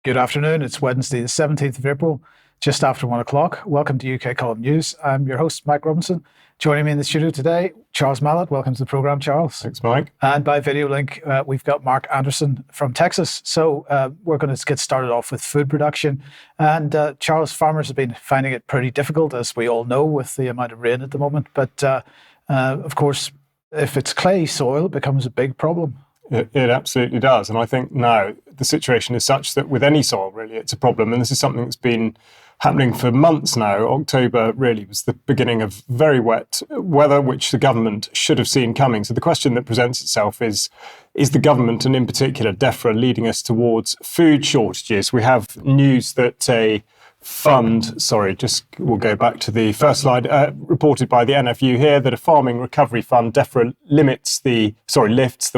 Good afternoon. It's Wednesday, the 17th of April, just after 1 o'clock. Welcome to UK Column News. I'm your host, Mike Robinson. Joining me in the studio today, Charles Malet. Welcome to the programme, Charles. Thanks, Mike. And by video link, we've got Mark Anderson from Texas. So we're going to get started off with food production. And Charles, farmers have been finding it pretty difficult, as we all know, with the amount of rain at the moment. But of course, if it's clay soil, it becomes a big problem. It absolutely does. And I think now the situation is such that with any soil, really, it's a problem. And this is something that's been happening for months now. October really was the beginning of very wet weather, which the government should have seen coming. So the question that presents itself is the government, and in particular Defra, leading us towards food shortages? We have news that a fund, we'll go back to the first slide, reported by the NFU here that a farming recovery fund, Defra, lifts the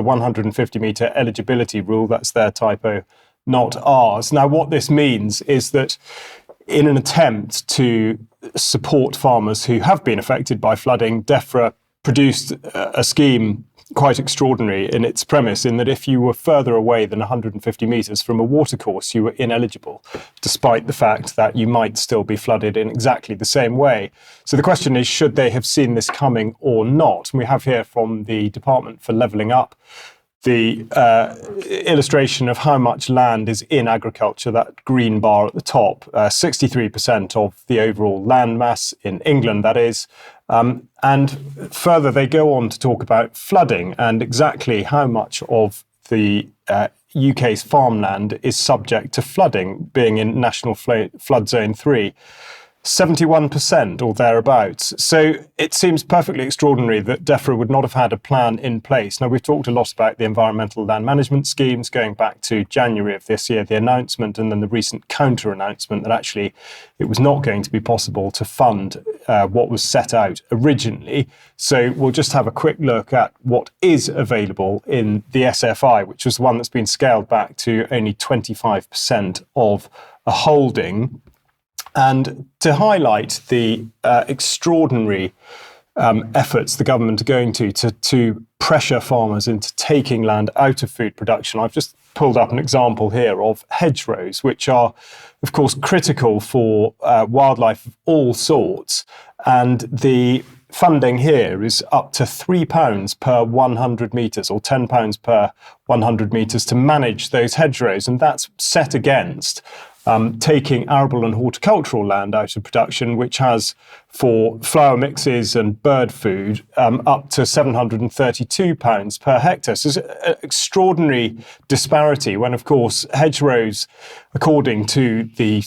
150 metre eligibility rule. That's their typo, not ours. Now, what this means is that in an attempt to support farmers who have been affected by flooding, Defra produced a scheme quite extraordinary in its premise, in that if you were further away than 150 metres from a watercourse, you were ineligible, despite the fact that you might still be flooded in exactly the same way. So the question is, should they have seen this coming or not? And we have here from the Department for Levelling Up the illustration of how much land is in agriculture, that green bar at the top, 63% of the overall land mass in England, that is. And further, they go on to talk about flooding and exactly how much of the UK's farmland is subject to flooding, being in National Flood Zone 3. 71% or thereabouts. So it seems perfectly extraordinary that Defra would not have had a plan in place. Now, we've talked a lot about the environmental land management schemes going back to January of this year, the announcement, and then the recent counter-announcement that actually it was not going to be possible to fund what was set out originally. So we'll just have a quick look at what is available in the SFI, which was the one that's been scaled back to only 25% of a holding. And to highlight the extraordinary efforts the government are going to pressure farmers into taking land out of food production, I've just pulled up an example here of hedgerows, which are, of course, critical for wildlife of all sorts. And the funding here is up to £3 per 100 metres or £10 per 100 metres to manage those hedgerows. And that's set against taking arable and horticultural land out of production, which has, for flower mixes and bird food, up to £732 per hectare. So it's an extraordinary disparity when, of course, hedgerows, according to the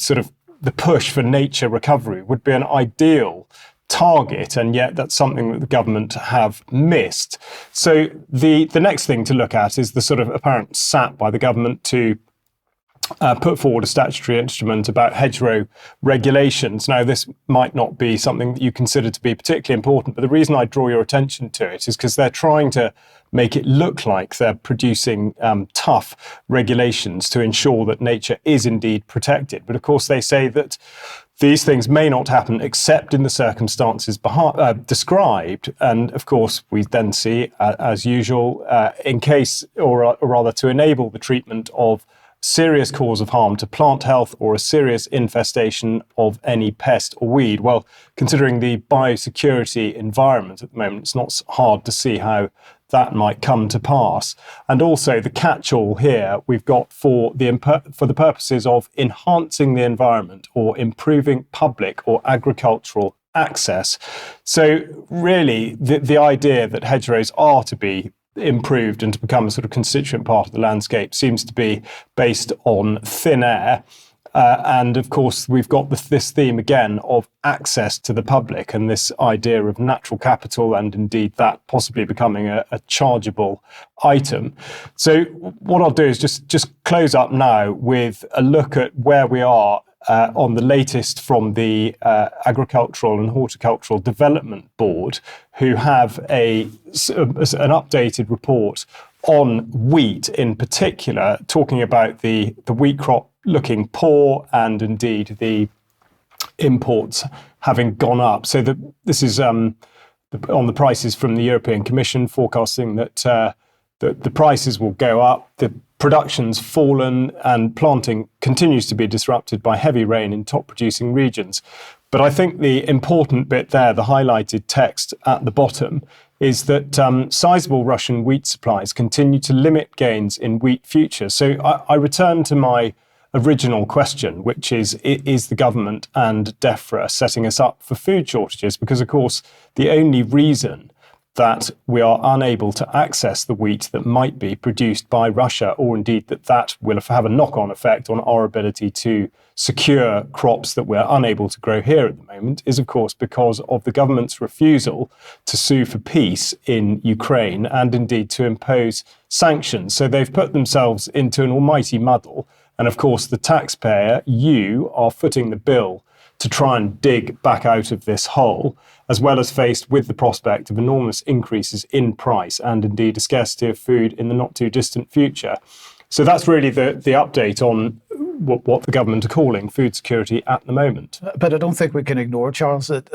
the push for nature recovery, would be an ideal target, and yet that's something that the government have missed. So the next thing to look at is the apparent sap by the government to put forward a statutory instrument about hedgerow regulations. Now, this might not be something that you consider to be particularly important, but the reason I draw your attention to it is because they're trying to make it look like they're producing tough regulations to ensure that nature is indeed protected. But of course, they say that these things may not happen except in the circumstances described. And of course, we then see, as usual, in case, or rather to enable the treatment of serious cause of harm to plant health or a serious infestation of any pest or weed. Well, considering the biosecurity environment at the moment, it's not hard to see how that might come to pass. And also the catch-all here we've got for the purposes of enhancing the environment or improving public or agricultural access. So really the idea that hedgerows are to be improved and to become a constituent part of the landscape seems to be based on thin air. And of course, we've got this theme again of access to the public and this idea of natural capital, and indeed that possibly becoming a chargeable item. So what I'll do is just close up now with a look at where we are on the latest from the Agricultural and Horticultural Development Board, who have an updated report on wheat in particular, talking about the wheat crop looking poor and indeed the imports having gone up. So this is on the prices from the European Commission, forecasting that the prices will go up. The production's fallen and planting continues to be disrupted by heavy rain in top producing regions. But I think the important bit there, the highlighted text at the bottom, is that sizable Russian wheat supplies continue to limit gains in wheat futures. So I return to my original question, which is the government and Defra setting us up for food shortages? Because, of course, the only reason that we are unable to access the wheat that might be produced by Russia, or indeed that will have a knock-on effect on our ability to secure crops that we're unable to grow here at the moment, is of course because of the government's refusal to sue for peace in Ukraine and indeed to impose sanctions. So they've put themselves into an almighty muddle. And of course, the taxpayer, you, are footing the bill to try and dig back out of this hole, as well as faced with the prospect of enormous increases in price and indeed a scarcity of food in the not too distant future. So that's really the update on what the government are calling food security at the moment. But I don't think we can ignore, Charles, that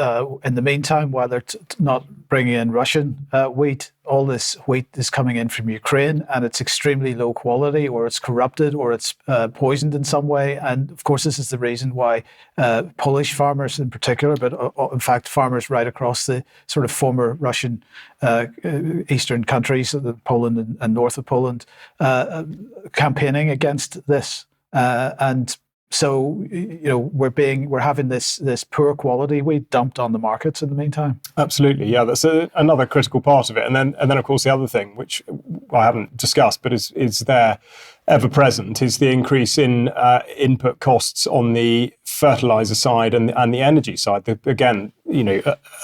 in the meantime, while they're not bringing in Russian wheat, all this wheat is coming in from Ukraine, and it's extremely low quality, or it's corrupted, or it's poisoned in some way. And of course, this is the reason why Polish farmers in particular, but in fact, farmers right across the sort of former Russian eastern countries, Poland and north of Poland, campaigning against this. And so, we're having this poor quality wheat dumped on the markets in the meantime. Absolutely, yeah, that's another critical part of it. And then of course the other thing, which I haven't discussed, but is there ever present, is the increase in input costs on the fertilizer side and the energy side. Again,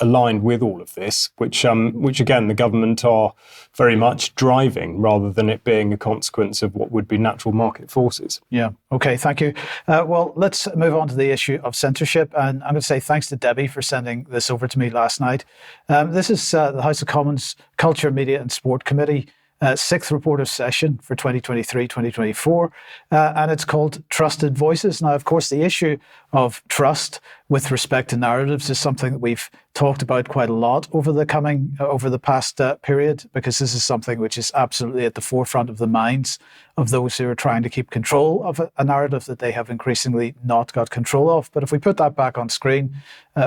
aligned with all of this, which again the government are very much driving, rather than it being a consequence of what would be natural market forces. Yeah. Okay. Thank you. Well, let's move on to the issue of censorship, and I'm going to say thanks to Debbie for sending this over to me last night. This is the House of Commons Culture, Media and Sport Committee. Sixth reporter session for 2023-2024, and it's called Trusted Voices. Now, of course, the issue of trust with respect to narratives is something that we've talked about quite a lot over the past period, because this is something which is absolutely at the forefront of the minds of those who are trying to keep control of a narrative that they have increasingly not got control of. But if we put that back on screen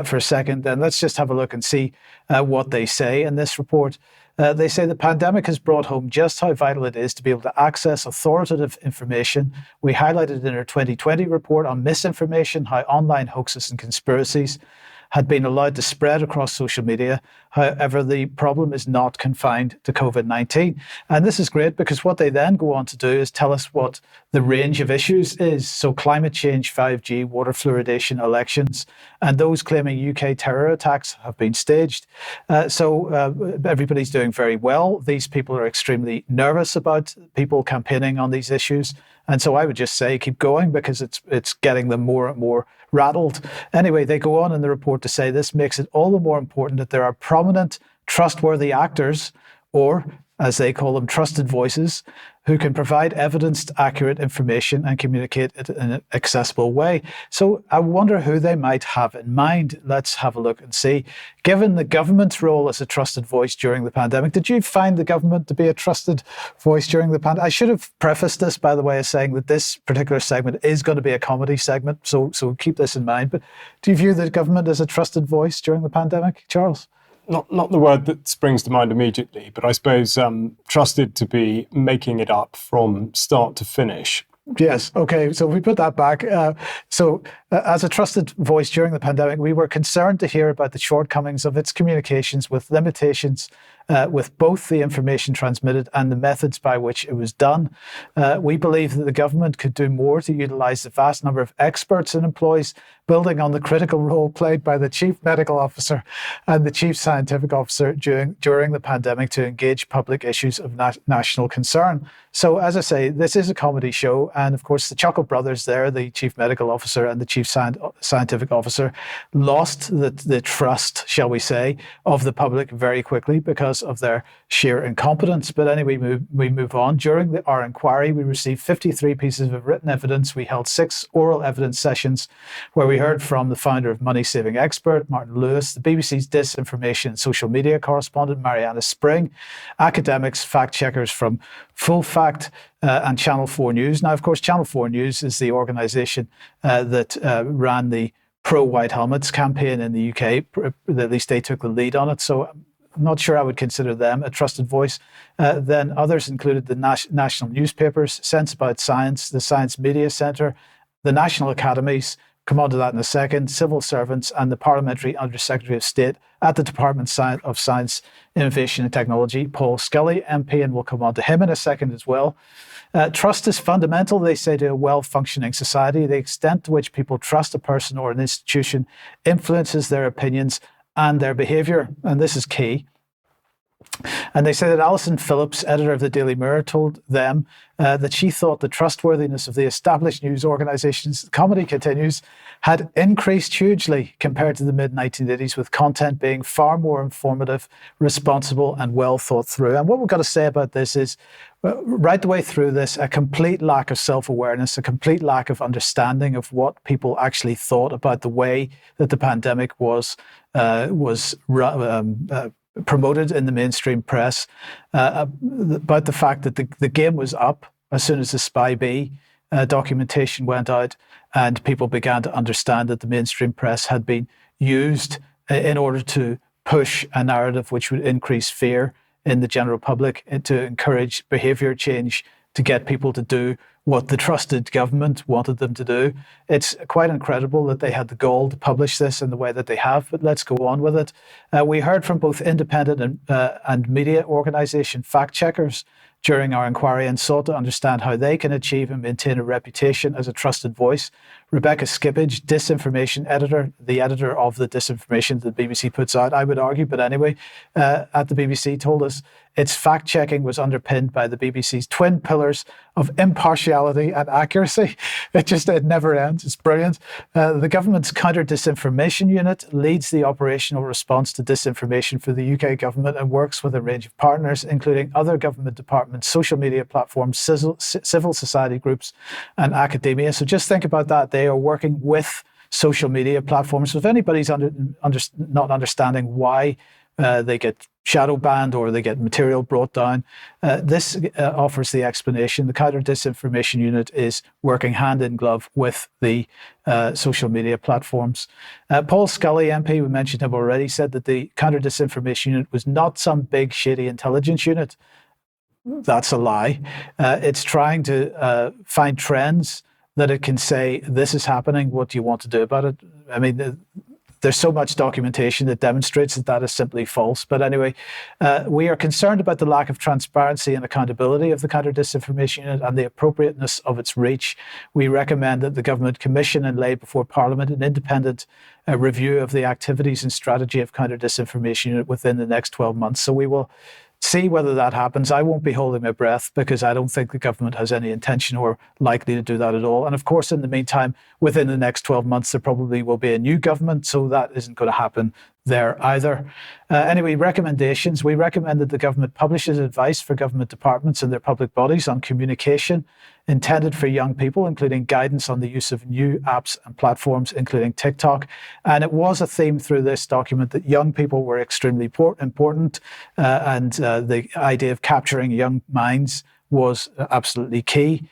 for a second, then let's just have a look and see what they say in this report. They say the pandemic has brought home just how vital it is to be able to access authoritative information. We highlighted in our 2020 report on misinformation how online hoaxes and conspiracies had been allowed to spread across social media. However, the problem is not confined to COVID-19. And this is great, because what they then go on to do is tell us what the range of issues is. So climate change, 5G, water fluoridation, elections, and those claiming UK terror attacks have been staged. So everybody's doing very well. These people are extremely nervous about people campaigning on these issues. And so I would just say keep going, because it's getting them more and more rattled. Anyway, they go on in the report to say this makes it all the more important that there are prominent, trustworthy actors, or as they call them, trusted voices, who can provide evidenced, accurate information and communicate it in an accessible way. So I wonder who they might have in mind. Let's have a look and see. Given the government's role as a trusted voice during the pandemic, did you find the government to be a trusted voice during the pandemic? I should have prefaced this, by the way, as saying that this particular segment is going to be a comedy segment, so keep this in mind. But do you view the government as a trusted voice during the pandemic, Charles? Not the word that springs to mind immediately, but I suppose trusted to be making it up from start to finish. Yes. Okay. So if we put that back. As a trusted voice during the pandemic, we were concerned to hear about the shortcomings of its communications, with limitations with both the information transmitted and the methods by which it was done. We believe that the government could do more to utilise the vast number of experts it employs, building on the critical role played by the Chief Medical Officer and the Chief Scientific Officer during the pandemic to engage public issues of national concern. So, as I say, this is a comedy show, And of course, the Chuckle brothers there, the chief medical officer and the chief scientific officer, lost the trust, shall we say, of the public very quickly because of their sheer incompetence. But anyway, we move on. During our inquiry, we received 53 pieces of written evidence. We held 6 oral evidence sessions where we heard from the founder of Money Saving Expert, Martin Lewis, the BBC's disinformation and social media correspondent, Mariana Spring, academics, fact-checkers from Full Fact and Channel 4 News. Now, of course, Channel 4 News is the organisation that ran the pro-white helmets campaign in the UK. At least they took the lead on it. So I'm not sure I would consider them a trusted voice. Then others included the national newspapers, Sense About Science, the Science Media Centre, the national academies, come on to that in a second, civil servants, and the Parliamentary Undersecretary of State at the Department of Science, Innovation and Technology, Paul Scully, MP, and we'll come on to him in a second as well. Trust is fundamental, they say, to a well-functioning society. The extent to which people trust a person or an institution influences their opinions and their behaviour, and this is key. And they say that Alison Phillips, editor of the Daily Mirror, told them that she thought the trustworthiness of the established news organisations, the comedy continues, had increased hugely compared to the mid-1980s, with content being far more informative, responsible and well thought through. And what we've got to say about this is, right the way through this, a complete lack of self-awareness, a complete lack of understanding of what people actually thought about the way that the pandemic was promoted in the mainstream press, about the fact that the game was up as soon as the Spy B documentation went out and people began to understand that the mainstream press had been used in order to push a narrative which would increase fear in the general public and to encourage behaviour change, to get people to do what the trusted government wanted them to do. It's quite incredible that they had the gall to publish this in the way that they have, but let's go on with it. We heard from both independent and media organisation fact-checkers during our inquiry and sought to understand how they can achieve and maintain a reputation as a trusted voice. Rebecca Skippage, disinformation editor, the editor of the disinformation that the BBC puts out, I would argue, but anyway, at the BBC, told us its fact-checking was underpinned by the BBC's twin pillars of impartiality and accuracy. It never ends. It's brilliant. The government's counter-disinformation unit leads the operational response to disinformation for the UK government and works with a range of partners, including other government departments, social media platforms, civil society groups, and academia. So just think about that. They are working with social media platforms. So if anybody's not understanding why they get shadow banned or they get material brought down, this offers the explanation. The counter-disinformation unit is working hand in glove with the social media platforms. Paul Scully, MP, we mentioned him already, said that the counter-disinformation unit was not some big shady intelligence unit. That's a lie. It's trying to find trends that it can say, this is happening, what do you want to do about it? I mean, there's so much documentation that demonstrates that is simply false. But anyway, we are concerned about the lack of transparency and accountability of the counter-disinformation unit and the appropriateness of its reach. We recommend that the government commission and lay before Parliament an independent review of the activities and strategy of counter-disinformation unit within the next 12 months. So we will see whether that happens. I won't be holding my breath because I don't think the government has any intention or likely to do that at all. And of course, in the meantime, within the next 12 months, there probably will be a new government, so that isn't going to happen there either. Anyway, recommendations. We recommend that the government publishes advice for government departments and their public bodies on communication intended for young people, including guidance on the use of new apps and platforms, including TikTok. And it was a theme through this document that young people were extremely important, and the idea of capturing young minds was absolutely key.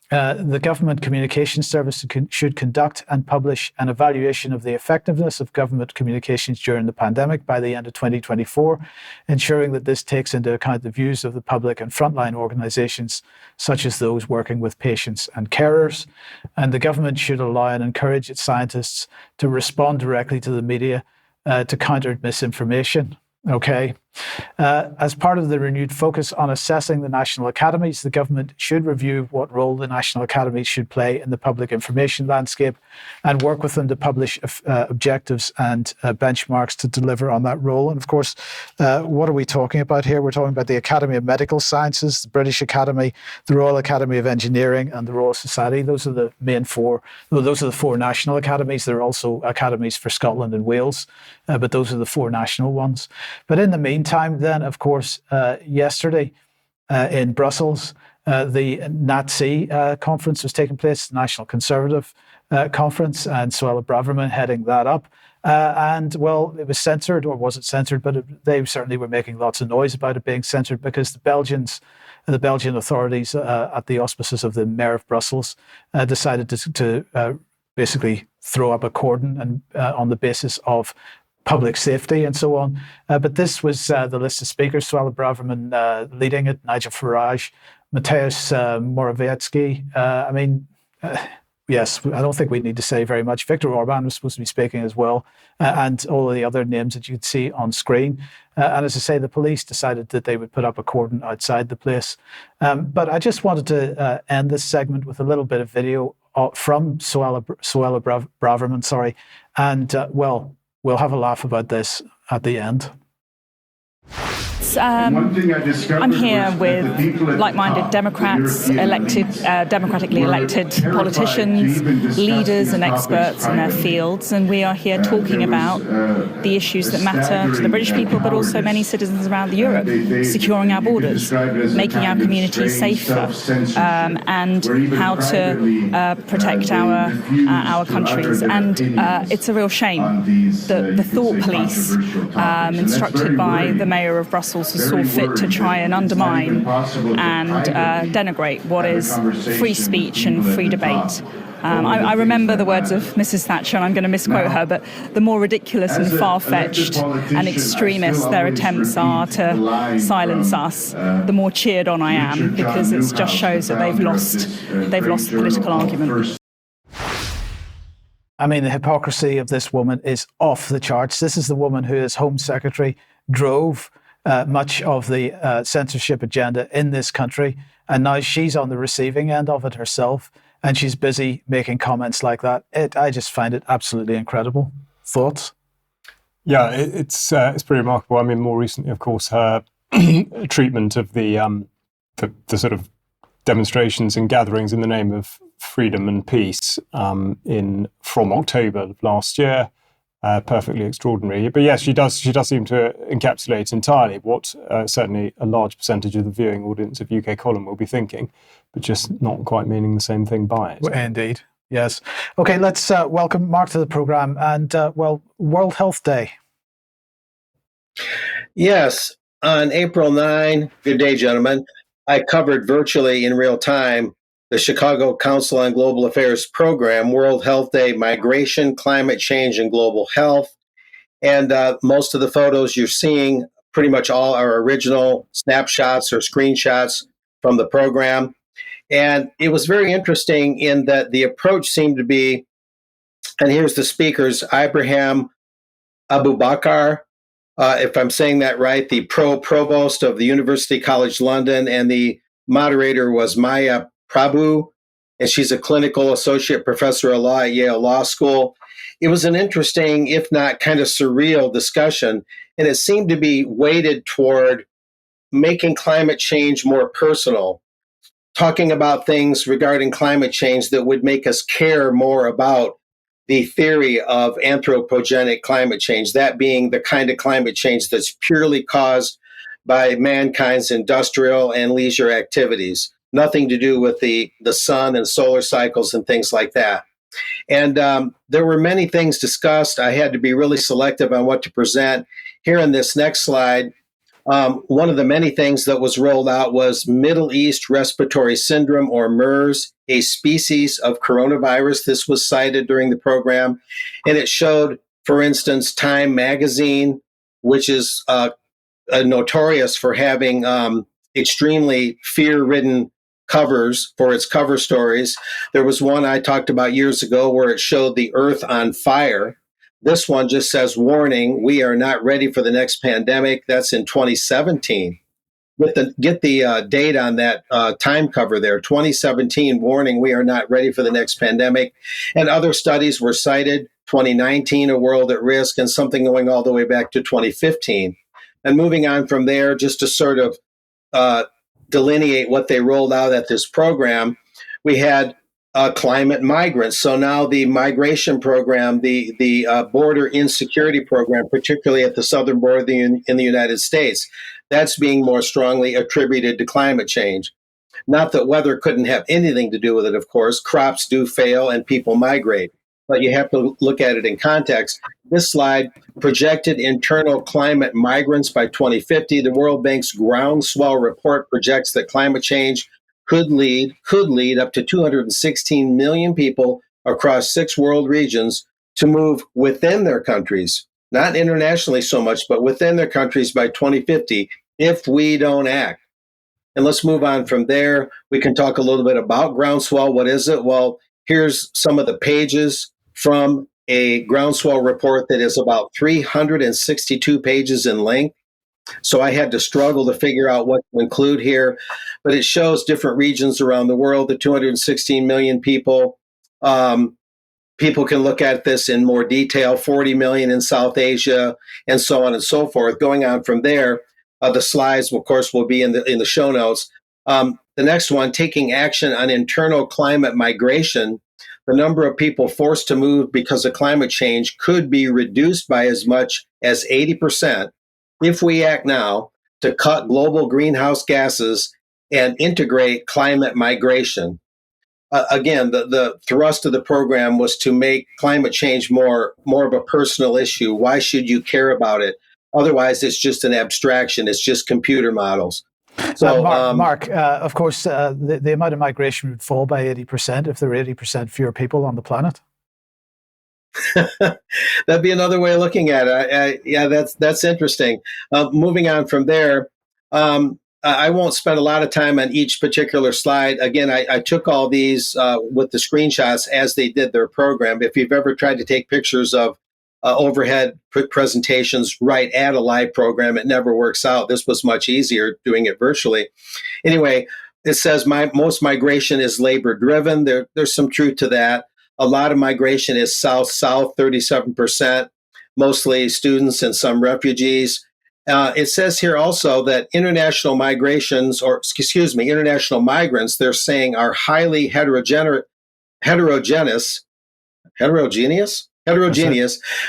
The Government Communications Service should conduct and publish an evaluation of the effectiveness of government communications during the pandemic by the end of 2024, ensuring that this takes into account the views of the public and frontline organisations, such as those working with patients and carers. And the government should allow and encourage its scientists to respond directly to the media to counter misinformation. Okay. As part of the renewed focus on assessing the national academies, the government should review what role the national academies should play in the public information landscape and work with them to publish objectives and benchmarks to deliver on that role. And of course, what are we talking about here? We're talking about the Academy of Medical Sciences, the British Academy, the Royal Academy of Engineering, and the Royal Society. Those are the main four. Well, those are the four national academies. There are also academies for Scotland and Wales, but those are the four national ones. But in the meantime, then, of course, yesterday in Brussels, the NATC conference was taking place, the National Conservative Conference, and Suella Braverman heading that up. And, well, it was censored, or was it censored? But they certainly were making lots of noise about it being censored because the Belgian authorities, at the auspices of the Mayor of Brussels, decided to basically throw up a cordon and on the basis of public safety and so on. But this was the list of speakers: Suella Braverman leading it, Nigel Farage, Mateusz Morawiecki. Yes, I don't think we need to say very much. Viktor Orban was supposed to be speaking as well, and all of the other names that you'd see on screen. And as I say, the police decided that they would put up a cordon outside the place. But I just wanted to end this segment with a little bit of video from Suella Braverman, and we'll have a laugh about this at the end. I'm here with like-minded Democrats, democratically elected politicians, leaders and experts in their fields, and we are here talking about the issues that matter to the British people, but also many citizens around Europe: securing our borders, making our communities safer, and how to protect our countries. And it's a real shame that the thought police, instructed by the Mayor of Brussels, saw fit to try and undermine and denigrate what is free speech and free debate. I remember the words of Mrs. Thatcher, and I'm going to misquote her, but the more ridiculous and far-fetched and extremist their attempts are to silence us, the more cheered on I am, because it just shows that they've lost the political argument. I mean, the hypocrisy of this woman is off the charts. This is the woman who, as Home Secretary, drove much of the censorship agenda in this country, and now she's on the receiving end of it herself, and she's busy making comments like that. I just find it absolutely incredible. Thoughts? Yeah, it's pretty remarkable. I mean, more recently, of course, her treatment of the sort of demonstrations and gatherings in the name of freedom and peace from October of last year. Perfectly extraordinary. But yes, she does seem to encapsulate entirely what certainly a large percentage of the viewing audience of UK Column will be thinking, but just not quite meaning the same thing by it. Indeed. Yes. Okay, let's welcome Mark to the programme. And, World Health Day. Yes, on April 9, good day, gentlemen, I covered virtually in real time the Chicago Council on Global Affairs program, World Health Day, Migration, Climate Change, and Global Health. And most of the photos you're seeing, pretty much all are original snapshots or screenshots from the program. And it was very interesting in that the approach seemed to be, and here's the speakers: Ibrahim Abubakar, if I'm saying that right, the provost of the University College London, and the moderator was Maya Prabhu, and she's a clinical associate professor of law at Yale Law School. It was an interesting, if not kind of surreal discussion, and it seemed to be weighted toward making climate change more personal, talking about things regarding climate change that would make us care more about the theory of anthropogenic climate change, that being the kind of climate change that's purely caused by mankind's industrial and leisure activities. Nothing to do with the sun and solar cycles and things like that. And there were many things discussed. I had to be really selective on what to present. Here in this next slide, one of the many things that was rolled out was Middle East Respiratory Syndrome, or MERS, a species of coronavirus. This was cited during the program. And it showed, for instance, Time magazine, which is notorious for having extremely fear-ridden covers for its cover stories. There was one I talked about years ago where it showed the Earth on fire. This one just says, warning, we are not ready for the next pandemic. That's in 2017. Get the date on that time cover there. 2017, warning, we are not ready for the next pandemic. And other studies were cited. 2019, a world at risk, and something going all the way back to 2015. And moving on from there, just to sort of delineate what they rolled out at this program, we had climate migrants. So now the migration program, the border insecurity program, particularly at the southern border in the United States, that's being more strongly attributed to climate change. Not that weather couldn't have anything to do with it, of course. Crops do fail and people migrate. But you have to look at it in context. This slide projected internal climate migrants by 2050. The World Bank's groundswell report projects that climate change could lead up to 216 million people across 6 world regions to move within their countries, not internationally so much, but within their countries by 2050 if we don't act. And let's move on from there. We can talk a little bit about groundswell. What is it? Well, here's some of the pages from a groundswell report that is about 362 pages in length. So I had to struggle to figure out what to include here, but it shows different regions around the world, the 216 million people. People can look at this in more detail, 40 million in South Asia, and so on and so forth. Going on from there, the slides, of course, will be in the show notes. The next one, taking action on internal climate migration. The number of people forced to move because of climate change could be reduced by as much as 80% if we act now to cut global greenhouse gases and integrate climate migration. Again, the thrust of the program was to make climate change more of a personal issue. Why should you care about it? Otherwise, it's just an abstraction. It's just computer models. So, Mark, of course, the amount of migration would fall by 80% if there were 80% fewer people on the planet. That'd be another way of looking at it. Yeah, that's interesting. Moving on from there, I won't spend a lot of time on each particular slide. Again, I took all these with the screenshots as they did their program. If you've ever tried to take pictures of overhead presentations right at a live program, it never works out. This was much easier doing it virtually. Anyway, it says most migration is labor driven. There's some truth to that. A lot of migration is south-south, 37%, mostly students and some refugees. It says here also that international migrants, they're saying are highly heterogeneous,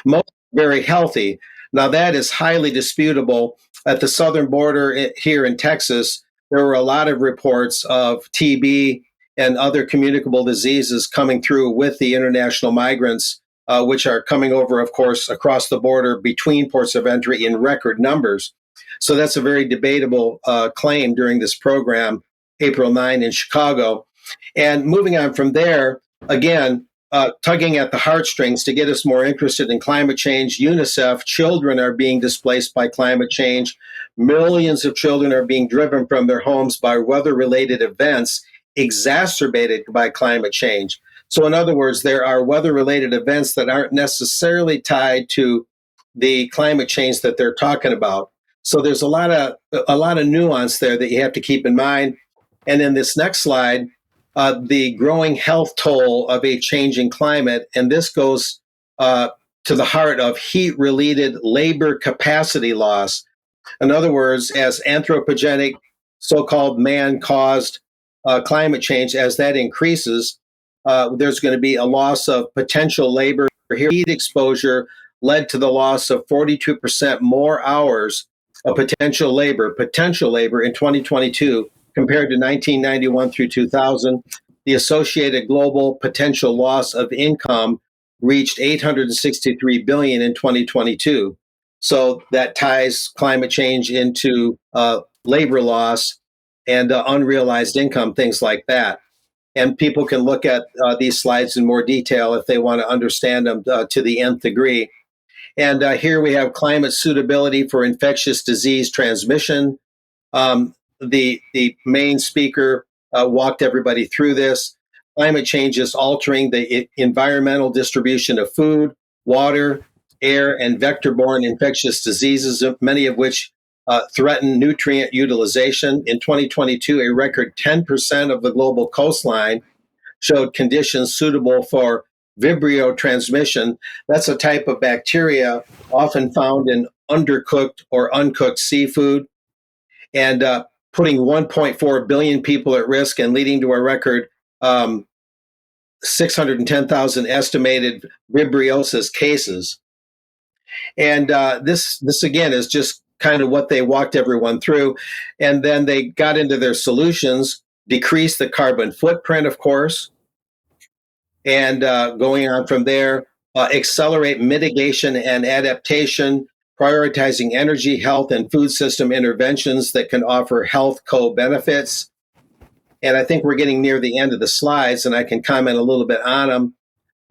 most very healthy. Now that is highly disputable. At the southern border here in Texas, there were a lot of reports of TB and other communicable diseases coming through with the international migrants, which are coming over, of course, across the border between ports of entry in record numbers. So that's a very debatable claim during this program, April 9 in Chicago. And moving on from there, again, tugging at the heartstrings to get us more interested in climate change, UNICEF, children are being displaced by climate change. Millions of children are being driven from their homes by weather-related events exacerbated by climate change. So in other words, there are weather-related events that aren't necessarily tied to the climate change that they're talking about. So there's a lot of nuance there that you have to keep in mind. And in this next slide, the growing health toll of a changing climate, and this goes to the heart of heat-related labor capacity loss. In other words, as anthropogenic, so-called man-caused climate change, as that increases, there's going to be a loss of potential labor. Heat exposure led to the loss of 42% more hours of potential labor in 2022 compared to 1991 through 2000. The associated global potential loss of income reached $863 billion in 2022. So that ties climate change into labor loss and unrealized income, things like that. And people can look at these slides in more detail if they want to understand them to the nth degree. And here we have climate suitability for infectious disease transmission. The main speaker walked everybody through this. Climate change is altering the environmental distribution of food, water, air, and vector-borne infectious diseases, many of which threaten nutrient utilization. In 2022, a record 10% of the global coastline showed conditions suitable for Vibrio transmission. That's a type of bacteria often found in undercooked or uncooked seafood, and putting 1.4 billion people at risk and leading to a record 610,000 estimated vibriosis cases. And this again is just kind of what they walked everyone through. And then they got into their solutions, decrease the carbon footprint, of course, and going on from there, accelerate mitigation and adaptation, prioritizing energy, health, and food system interventions that can offer health co-benefits. And I think we're getting near the end of the slides, and I can comment a little bit on them.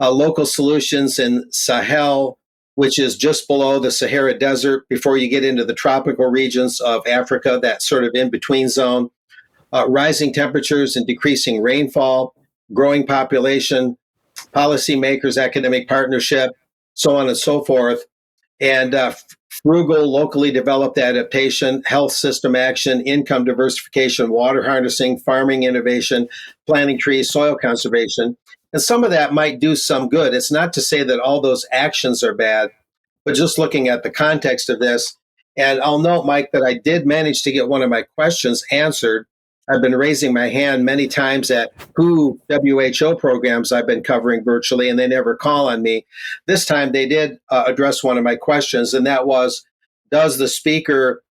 Local solutions in Sahel, which is just below the Sahara Desert before you get into the tropical regions of Africa, that sort of in-between zone. Rising temperatures and decreasing rainfall, growing population, policymakers, academic partnership, so on and so forth. And frugal, locally developed adaptation, health system action, income diversification, water harnessing, farming innovation, planting trees, soil conservation. And some of that might do some good. It's not to say that all those actions are bad, but just looking at the context of this. And I'll note, Mike, that I did manage to get one of my questions answered. I've been raising my hand many times at WHO programs I've been covering virtually, and they never call on me. This time they did address one of my questions, and that was, does the speaker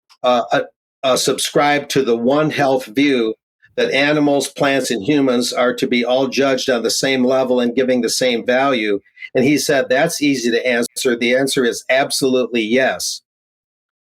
subscribe to the One Health view that animals, plants, and humans are to be all judged on the same level and giving the same value? And he said, that's easy to answer. The answer is absolutely yes.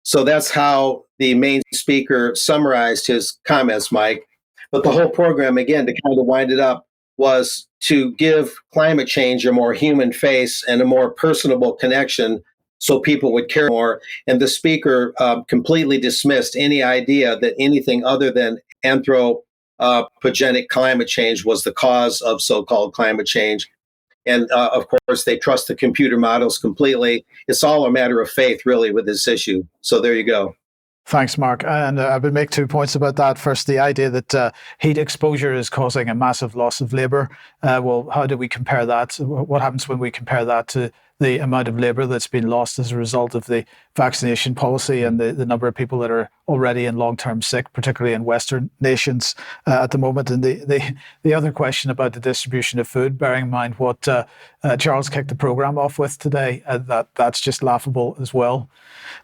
So that's how the main speaker summarized his comments, Mike. But the whole program, again, to kind of wind it up, was to give climate change a more human face and a more personable connection so people would care more. And the speaker completely dismissed any idea that anything other than anthropogenic climate change was the cause of so-called climate change. And of course, they trust the computer models completely. It's all a matter of faith, really, with this issue. So there you go. Thanks, Mark. And I would make 2 points about that. First, the idea that heat exposure is causing a massive loss of labour. Well, how do we compare that? What happens when we compare that to the amount of labour that's been lost as a result of the vaccination policy and the number of people that are already in long-term sick, particularly in Western nations at the moment? And the other question about the distribution of food, bearing in mind what Charles kicked the programme off with today, that's just laughable as well.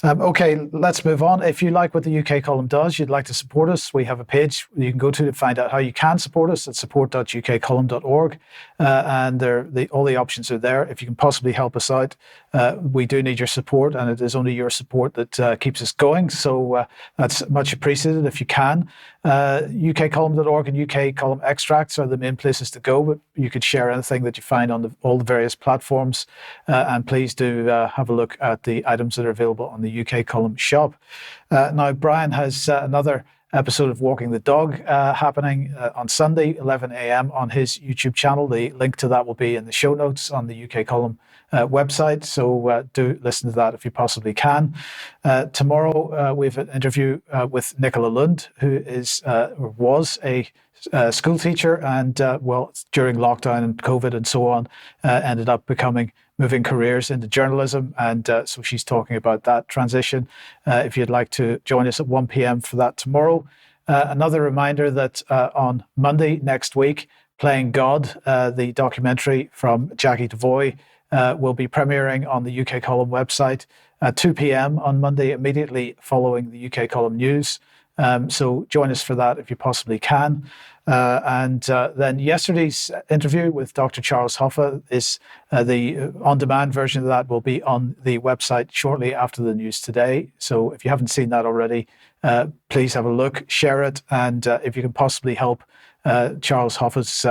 Okay, let's move on. If you like what the UK column does, you'd like to support us, we have a page you can go to find out how you can support us at support.ukcolumn.org. And all the options are there. If you can possibly help us out, we do need your support, and it is only your support that keeps us going. So that's much appreciated if you can. ukcolumn.org and UK column extracts are the main places to go, but you could share anything that you find on all the various platforms. And please do have a look at the items that are available on the UK column shop. Now, Brian has another episode of Walking the Dog happening on Sunday, 11 a.m. on his YouTube channel. The link to that will be in the show notes on the UK column website. So do listen to that if you possibly can. Tomorrow, we have an interview with Nicola Lund, who was a school teacher and, during lockdown and COVID and so on, ended up moving careers into journalism. And so she's talking about that transition. If you'd like to join us at 1 p.m. for that tomorrow. Another reminder that on Monday next week, Playing God, the documentary from Jackie Devoy, will be premiering on the UK column website at 2 p.m. on Monday, immediately following the UK column news. So join us for that if you possibly can. And then yesterday's interview with Dr. Charles Hoffa is the on-demand version of that will be on the website shortly after the news today. So if you haven't seen that already, please have a look, share it, and if you can possibly help Charles Hoffa's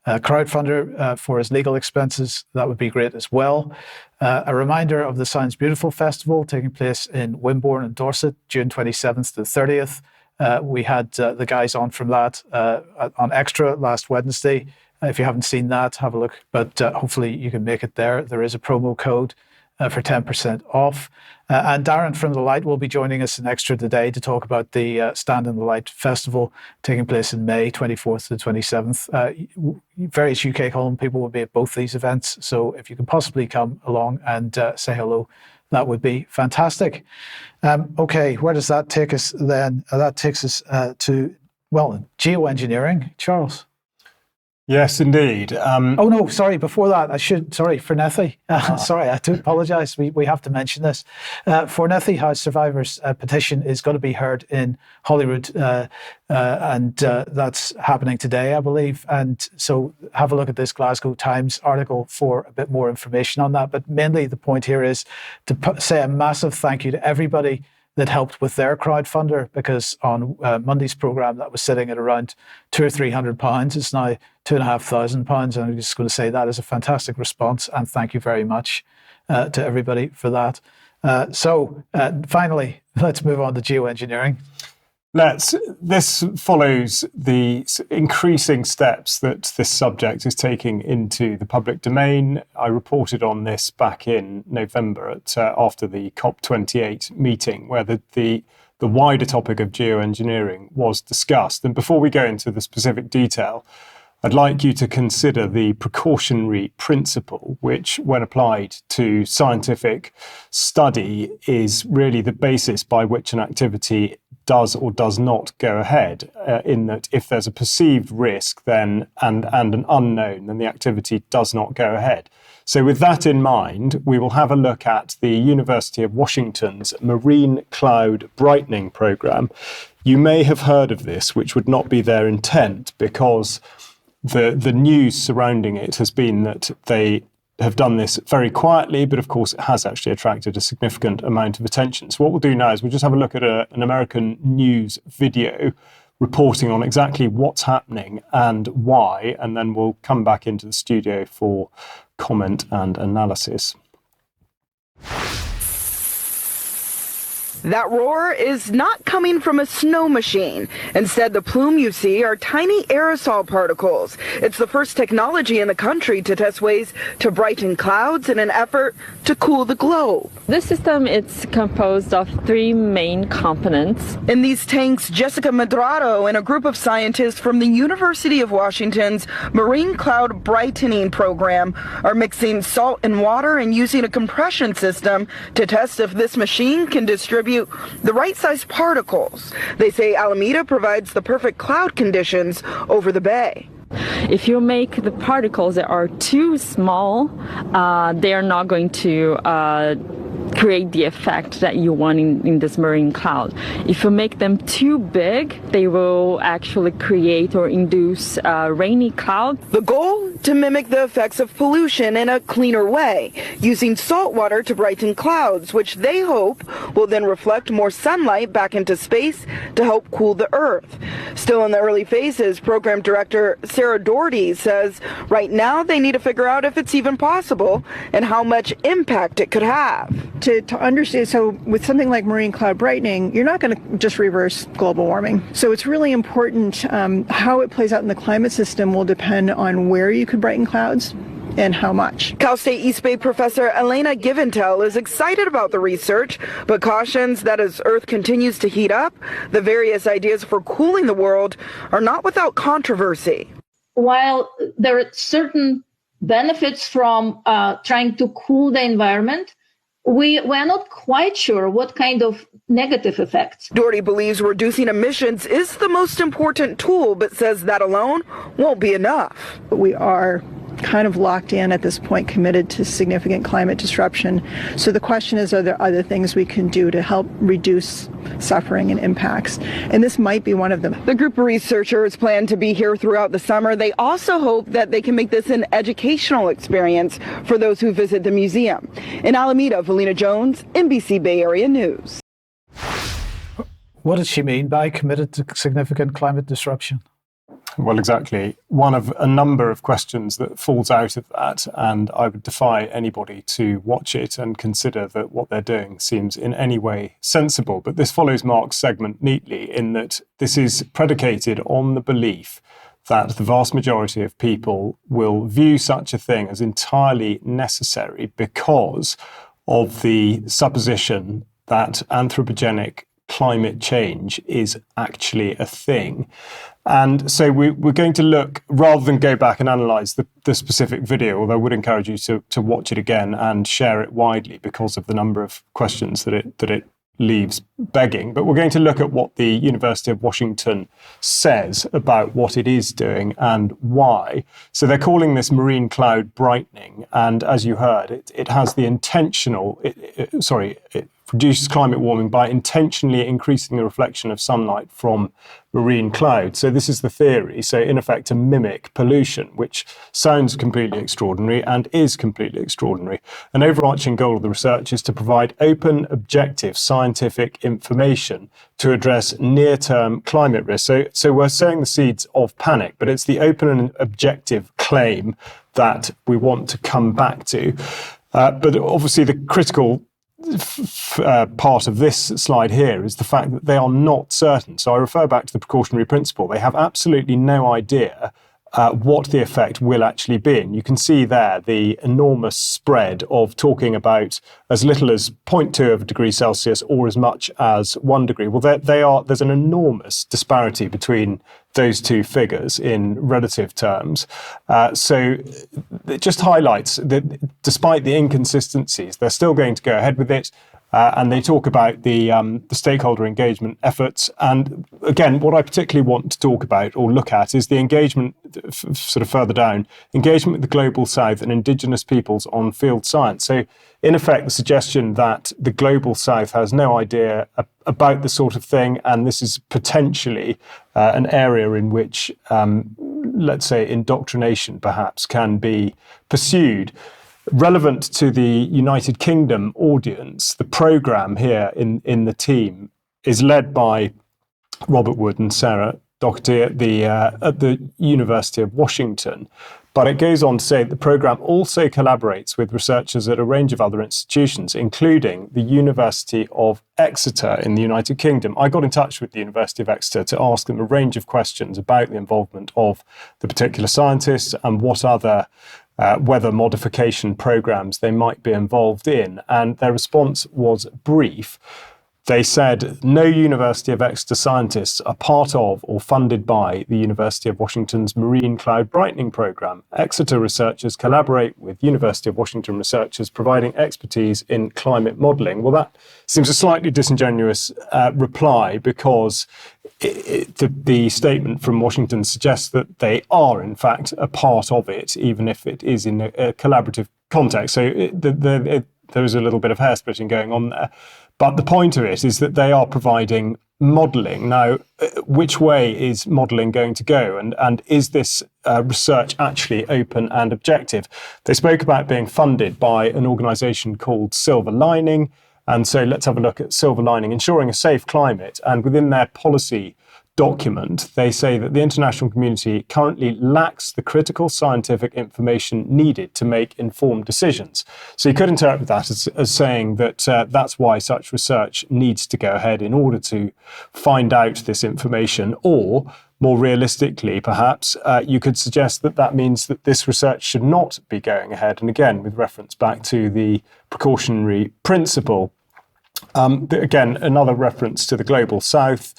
crowdfunder for his legal expenses, that would be great as well. A reminder of the Sounds Beautiful Festival taking place in Wimborne and Dorset, June 27th to 30th. We had the guys on from that on Extra last Wednesday. If you haven't seen that, have a look. But hopefully you can make it there. There is a promo code. for 10% off. And Darren from The Light will be joining us in Extra today to talk about the Stand in the Light Festival taking place in May 24th to 27th. Various UK column people will be at both these events. So if you can possibly come along and say hello, that would be fantastic. Okay, where does that take us then? That takes us to, well, geoengineering. Charles. Yes, indeed. Oh, no, sorry. Before that, Fornethi. Sorry, I do apologise. We have to mention this. Fornethi House Survivors petition is going to be heard in Holyrood, and that's happening today, I believe. And so have a look at this Glasgow Times article for a bit more information on that. But mainly the point here is to say a massive thank you to everybody that helped with their crowdfunder, because on Monday's programme that was sitting at around £200 or £300. It's now £2,500, and I'm just going to say that is a fantastic response, and thank you very much to everybody for that. So finally, let's move on to geoengineering. This follows the increasing steps that this subject is taking into the public domain. I reported on this back in November after the COP28 meeting, where the wider topic of geoengineering was discussed. And before we go into the specific detail, I'd like you to consider the precautionary principle, which, when applied to scientific study, is really the basis by which an activity does or does not go ahead, in that if there's a perceived risk then and an unknown, then the activity does not go ahead. So with that in mind, we will have a look at the University of Washington's Marine Cloud Brightening Programme. You may have heard of this, which would not be their intent, because the news surrounding it has been that they have done this very quietly, but of course it has actually attracted a significant amount of attention. So what we'll do now is we'll just have a look at an American news video reporting on exactly what's happening and why, and then we'll come back into the studio for comment and analysis. That roar is not coming from a snow machine. Instead, the plume you see are tiny aerosol particles. It's the first technology in the country to test ways to brighten clouds in an effort to cool the globe. This system is composed of three main components. In these tanks, Jessica Medrado and a group of scientists from the University of Washington's Marine Cloud Brightening Program are mixing salt and water and using a compression system to test if this machine can distribute the right size particles. They say Alameda provides the perfect cloud conditions over the bay. If you make the particles that are too small, they are not going to create the effect that you want in this marine cloud. If you make them too big, they will actually create or induce rainy cloud. The goal? To mimic the effects of pollution in a cleaner way, using salt water to brighten clouds, which they hope will then reflect more sunlight back into space to help cool the Earth. Still in the early phases, Program Director Sarah Doherty says right now they need to figure out if it's even possible and how much impact it could have. To understand, so with something like marine cloud brightening, you're not going to just reverse global warming. So it's really important how it plays out in the climate system will depend on where you could brighten clouds and how much. Cal State East Bay professor Elena Giventel is excited about the research, but cautions that as Earth continues to heat up, the various ideas for cooling the world are not without controversy. While there are certain benefits from trying to cool the environment, we're not quite sure what kind of negative effects. Doherty believes reducing emissions is the most important tool, but says that alone won't be enough. We are kind of locked in at this point, committed to significant climate disruption. So the question is, are there other things we can do to help reduce suffering and impacts? And this might be one of them. The group of researchers plan to be here throughout the summer. They also hope that they can make this an educational experience for those who visit the museum. In Alameda, Valina Jones, NBC Bay Area News. What does she mean by committed to significant climate disruption? Well, exactly. One of a number of questions that falls out of that, and I would defy anybody to watch it and consider that what they're doing seems in any way sensible. But this follows Mark's segment neatly in that this is predicated on the belief that the vast majority of people will view such a thing as entirely necessary because of the supposition that anthropogenic climate change is actually a thing. And so we're going to look, rather than go back and analyse the specific video, although I would encourage you to watch it again and share it widely because of the number of questions that it leaves begging. But we're going to look at what the University of Washington says about what it is doing and why. So they're calling this marine cloud brightening. And as you heard, it has the it reduces climate warming by intentionally increasing the reflection of sunlight from marine clouds. So this is the theory. So in effect, to mimic pollution, which sounds completely extraordinary and is completely extraordinary. An overarching goal of the research is to provide open, objective, scientific information to address near-term climate risk. So we're sowing the seeds of panic, but it's the open and objective claim that we want to come back to. But obviously the critical part of this slide here is the fact that they are not certain. So I refer back to the precautionary principle. They have absolutely no idea what the effect will actually be. And you can see there the enormous spread of talking about as little as 0.2 of a degree Celsius or as much as 1 degree. Well, there's an enormous disparity between those two figures in relative terms. So it just highlights that despite the inconsistencies, they're still going to go ahead with it. And they talk about the stakeholder engagement efforts. And again, what I particularly want to talk about or look at is the engagement, sort of further down, engagement with the Global South and Indigenous peoples on field science. So in effect, the suggestion that the Global South has no idea about the sort of thing, and this is potentially an area in which, let's say, indoctrination perhaps can be pursued. Relevant to the United Kingdom audience, the programme here in the team is led by Robert Wood and Sarah Doherty at the University of Washington. But it goes on to say that the programme also collaborates with researchers at a range of other institutions, including the University of Exeter in the United Kingdom. I got in touch with the University of Exeter to ask them a range of questions about the involvement of the particular scientists and what other weather modification programs they might be involved in. And their response was brief. They said no University of Exeter scientists are part of or funded by the University of Washington's Marine Cloud Brightening Programme. Exeter researchers collaborate with University of Washington researchers providing expertise in climate modelling. Well, that seems a slightly disingenuous reply because the statement from Washington suggests that they are, in fact, a part of it, even if it is in a collaborative context. So there is a little bit of hair splitting going on there. But the point of it is that they are providing modelling. Now, which way is modelling going to go? And is this research actually open and objective? They spoke about being funded by an organisation called Silver Lining. And so let's have a look at Silver Lining, ensuring a safe climate. And within their policy document, they say that the international community currently lacks the critical scientific information needed to make informed decisions. So you could interpret that as saying that that's why such research needs to go ahead in order to find out this information, or more realistically, perhaps, you could suggest that that means that this research should not be going ahead. And again, with reference back to the precautionary principle, again, another reference to the Global South,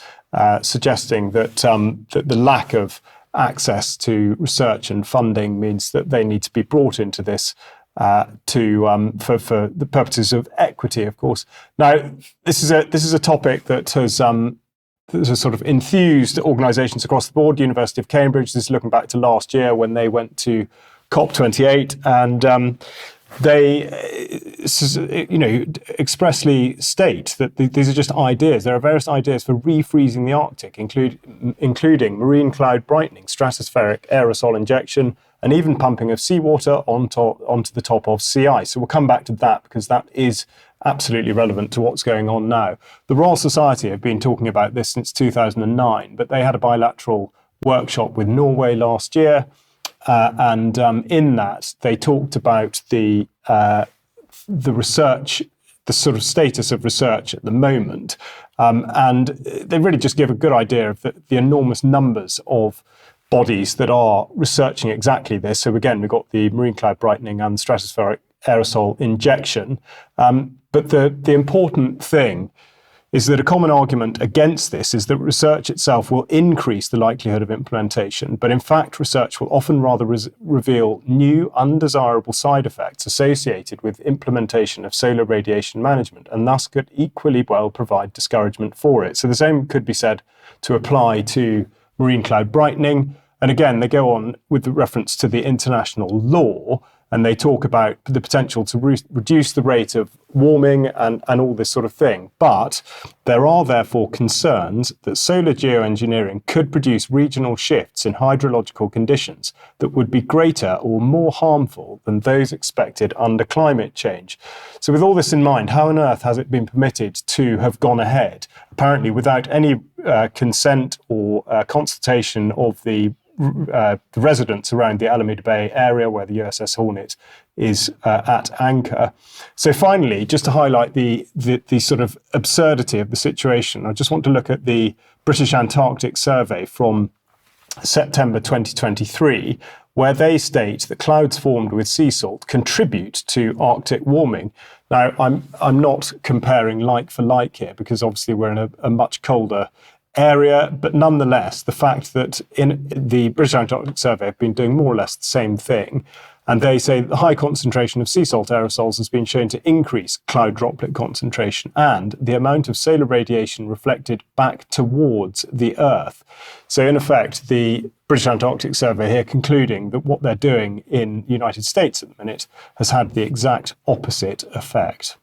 suggesting that the lack of access to research and funding means that they need to be brought into this for the purposes of equity, of course. Now, this is a topic that has sort of enthused organisations across the board. University of Cambridge, this is looking back to last year when they went to COP28, and they expressly state that these are just ideas. There are various ideas for refreezing the Arctic, including marine cloud brightening, stratospheric aerosol injection, and even pumping of seawater onto the top of sea ice. So we'll come back to that because that is absolutely relevant to what's going on now. The Royal Society have been talking about this since 2009, but they had a bilateral workshop with Norway last year. And in that, they talked about the research, the sort of status of research at the moment. And they really just give a good idea of the enormous numbers of bodies that are researching exactly this. So again, we've got the marine cloud brightening and stratospheric aerosol injection. But the important thing is that a common argument against this is that research itself will increase the likelihood of implementation, but in fact research will often rather reveal new undesirable side effects associated with implementation of solar radiation management, and thus could equally well provide discouragement for it. So the same could be said to apply to marine cloud brightening. And again, they go on with the reference to the international law, and they talk about the potential to reduce the rate of warming and all this sort of thing. But there are therefore concerns that solar geoengineering could produce regional shifts in hydrological conditions that would be greater or more harmful than those expected under climate change. So with all this in mind, how on earth has it been permitted to have gone ahead, apparently without any consent or consultation of the residents around the Alameda Bay area where the USS Hornet is at anchor? So finally, just to highlight the sort of absurdity of the situation, I just want to look at the British Antarctic Survey from September 2023, where they state that clouds formed with sea salt contribute to Arctic warming. Now, I'm not comparing like for like here, because obviously we're in a much colder area, but nonetheless, the fact that in the British Antarctic Survey have been doing more or less the same thing, and they say the high concentration of sea salt aerosols has been shown to increase cloud droplet concentration and the amount of solar radiation reflected back towards the Earth. So in effect, the British Antarctic Survey here concluding that what they're doing in the United States at the minute has had the exact opposite effect.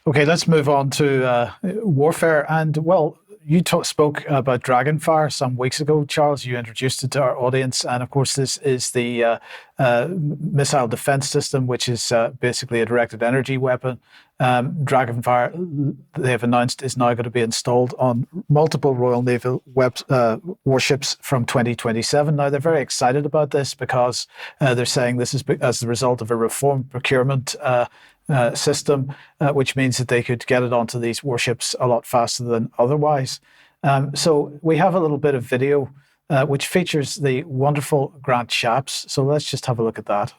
Okay, let's move on to warfare. And well, you spoke about Dragonfire some weeks ago, Charles. You introduced it to our audience. And of course, this is the missile defense system, which is basically a directed energy weapon. Dragonfire, they have announced, is now going to be installed on multiple Royal Naval warships from 2027. Now, they're very excited about this because they're saying this is as the result of a reformed procurement system, which means that they could get it onto these warships a lot faster than otherwise. So we have a little bit of video which features the wonderful Grant Shapps. So let's just have a look at that.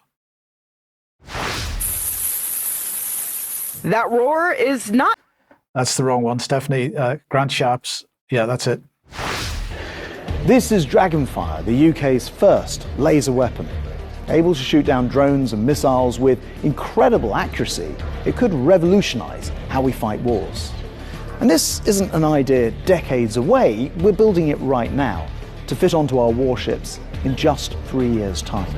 That roar is not... That's the wrong one, Stephanie. Grant Shapps. Yeah, that's it. This is Dragonfire, the UK's first laser weapon. Able to shoot down drones and missiles with incredible accuracy, it could revolutionise how we fight wars. And this isn't an idea decades away, we're building it right now to fit onto our warships in just 3 years' time.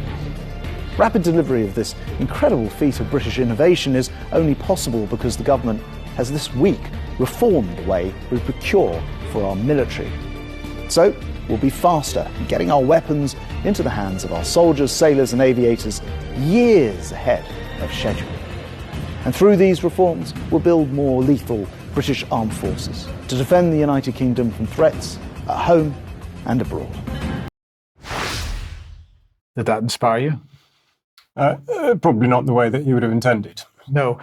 Rapid delivery of this incredible feat of British innovation is only possible because the government has this week reformed the way we procure for our military. So we'll be faster in getting our weapons into the hands of our soldiers, sailors and aviators years ahead of schedule. And through these reforms, we'll build more lethal British armed forces to defend the United Kingdom from threats at home and abroad. Did that inspire you? Probably not the way that you would have intended. No.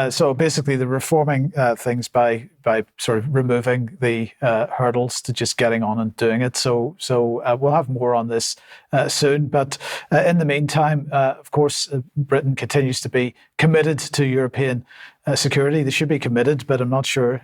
So basically, they're reforming things by sort of removing the hurdles to just getting on and doing it. So we'll have more on this soon. But in the meantime, of course, Britain continues to be committed to European security. They should be committed, but I'm not sure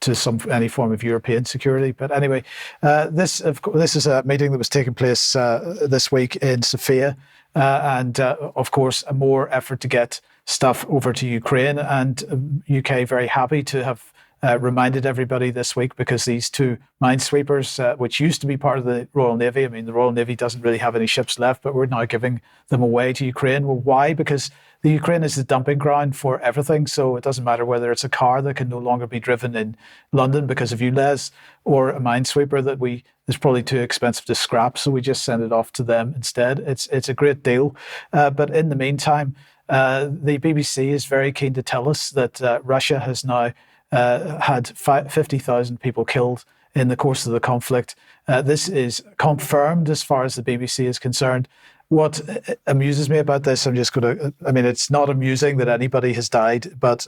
to any form of European security. But anyway, this is a meeting that was taking place this week in Sofia. And of course, a more effort to get stuff over to Ukraine, and UK very happy to have reminded everybody this week, because these two minesweepers, which used to be part of the Royal Navy, I mean, the Royal Navy doesn't really have any ships left, but we're now giving them away to Ukraine. Well, why? Because the Ukraine is the dumping ground for everything. So it doesn't matter whether it's a car that can no longer be driven in London because of ULEZ, or a minesweeper that is probably too expensive to scrap. So we just send it off to them instead. It's a great deal. But in the meantime, the BBC is very keen to tell us that Russia has now had 50,000 people killed in the course of the conflict. This is confirmed as far as the BBC is concerned. What amuses me about this, it's not amusing that anybody has died, but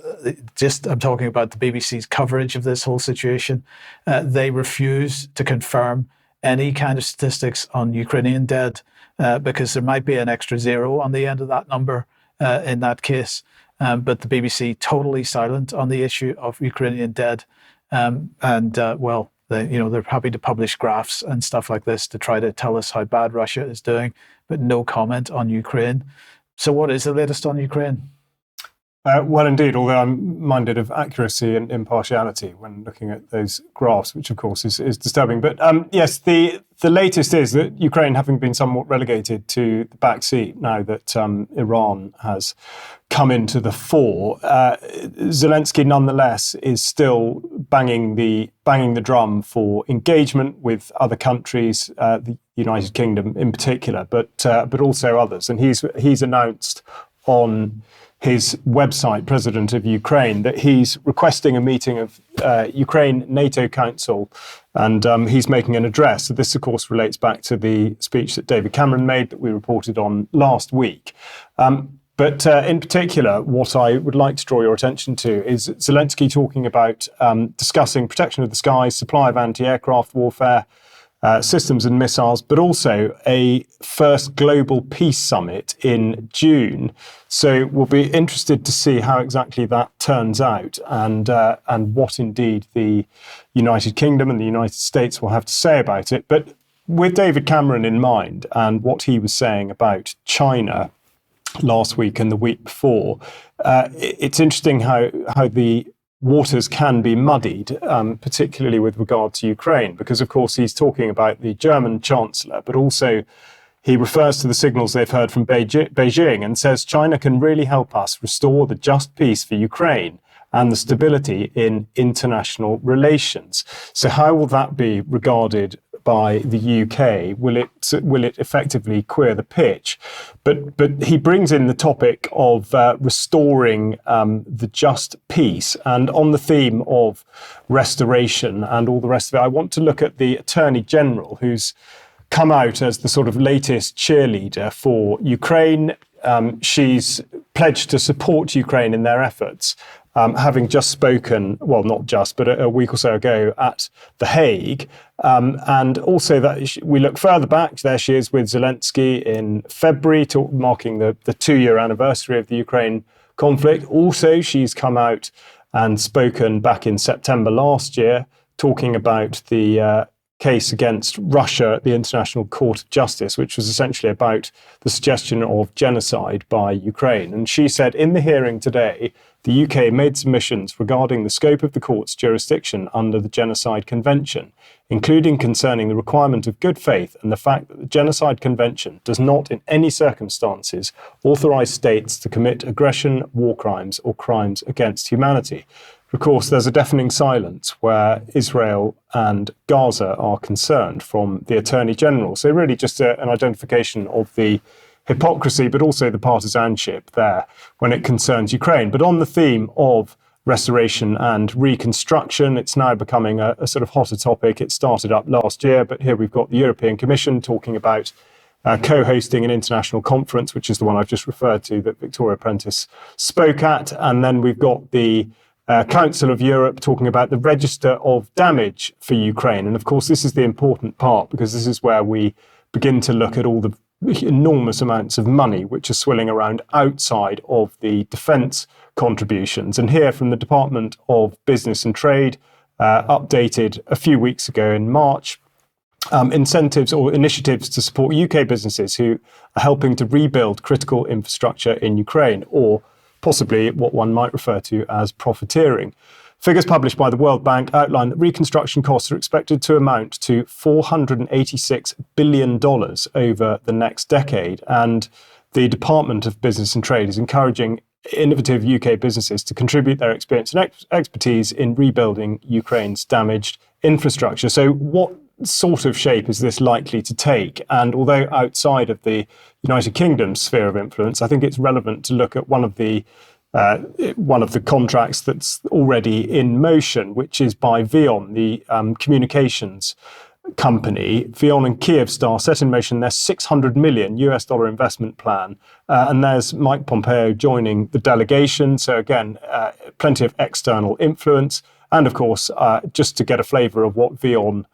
I'm talking about the BBC's coverage of this whole situation. They refuse to confirm any kind of statistics on Ukrainian dead because there might be an extra zero on the end of that number. in that case. But the BBC totally silent on the issue of Ukrainian dead. They're happy to publish graphs and stuff like this to try to tell us how bad Russia is doing, but no comment on Ukraine. So what is the latest on Ukraine? Well, indeed, although I'm minded of accuracy and impartiality when looking at those graphs, which of course is disturbing. But yes, the latest is that Ukraine, having been somewhat relegated to the back seat now that Iran has come into the fore, Zelensky nonetheless is still banging the drum for engagement with other countries, the United Kingdom in particular, but also others. And he's announced on his website, President of Ukraine, that he's requesting a meeting of Ukraine NATO Council, and he's making an address. So this, of course, relates back to the speech that David Cameron made that we reported on last week. But in particular, what I would like to draw your attention to is Zelensky talking about discussing protection of the skies, supply of anti-aircraft warfare, systems and missiles, but also a first global peace summit in June. So we'll be interested to see how exactly that turns out and what indeed the United Kingdom and the United States will have to say about it. But with David Cameron in mind and what he was saying about China last week and the week before, it's interesting how the waters can be muddied, particularly with regard to Ukraine, because, of course, he's talking about the German Chancellor, but also he refers to the signals they've heard from Beijing and says China can really help us restore the just peace for Ukraine and the stability in international relations. So how will that be regarded by the UK? Will it effectively queer the pitch? But he brings in the topic of restoring the just peace, and on the theme of restoration and all the rest of it, I want to look at the Attorney General, who's come out as the sort of latest cheerleader for Ukraine. She's pledged to support Ukraine in their efforts, having just spoken, well, not just, but a week or so ago at The Hague. And also that we look further back, there she is with Zelensky in February, marking the 2-year anniversary of the Ukraine conflict. Also, she's come out and spoken back in September last year, talking about the case against Russia at the International Court of Justice, which was essentially about the suggestion of genocide by Ukraine. And she said in the hearing today, the UK made submissions regarding the scope of the court's jurisdiction under the Genocide Convention, including concerning the requirement of good faith and the fact that the Genocide Convention does not in any circumstances authorize states to commit aggression, war crimes, or crimes against humanity. Of course, there's a deafening silence where Israel and Gaza are concerned from the Attorney General. So really just an identification of the hypocrisy, but also the partisanship there when it concerns Ukraine. But on the theme of restoration and reconstruction, it's now becoming a sort of hotter topic. It started up last year, but here we've got the European Commission talking about co-hosting an international conference, which is the one I've just referred to that Victoria Prentice spoke at. And then we've got the Council of Europe talking about the register of damage for Ukraine. And of course, this is the important part, because this is where we begin to look at all the enormous amounts of money which are swilling around outside of the defence contributions. And here from the Department of Business and Trade, updated a few weeks ago in March, incentives or initiatives to support UK businesses who are helping to rebuild critical infrastructure in Ukraine, or possibly what one might refer to as profiteering. Figures published by the World Bank outline that reconstruction costs are expected to amount to $486 billion over the next decade. And the Department of Business and Trade is encouraging innovative UK businesses to contribute their experience and expertise in rebuilding Ukraine's damaged infrastructure. So what sort of shape is this likely to take? And although outside of the United Kingdom's sphere of influence, I think it's relevant to look at one of the contracts that's already in motion, which is by VEON, the communications company. VEON and Kyivstar set in motion their $600 million investment plan. And there's Mike Pompeo joining the delegation. So again, plenty of external influence. And of course, just to get a flavour of what VEON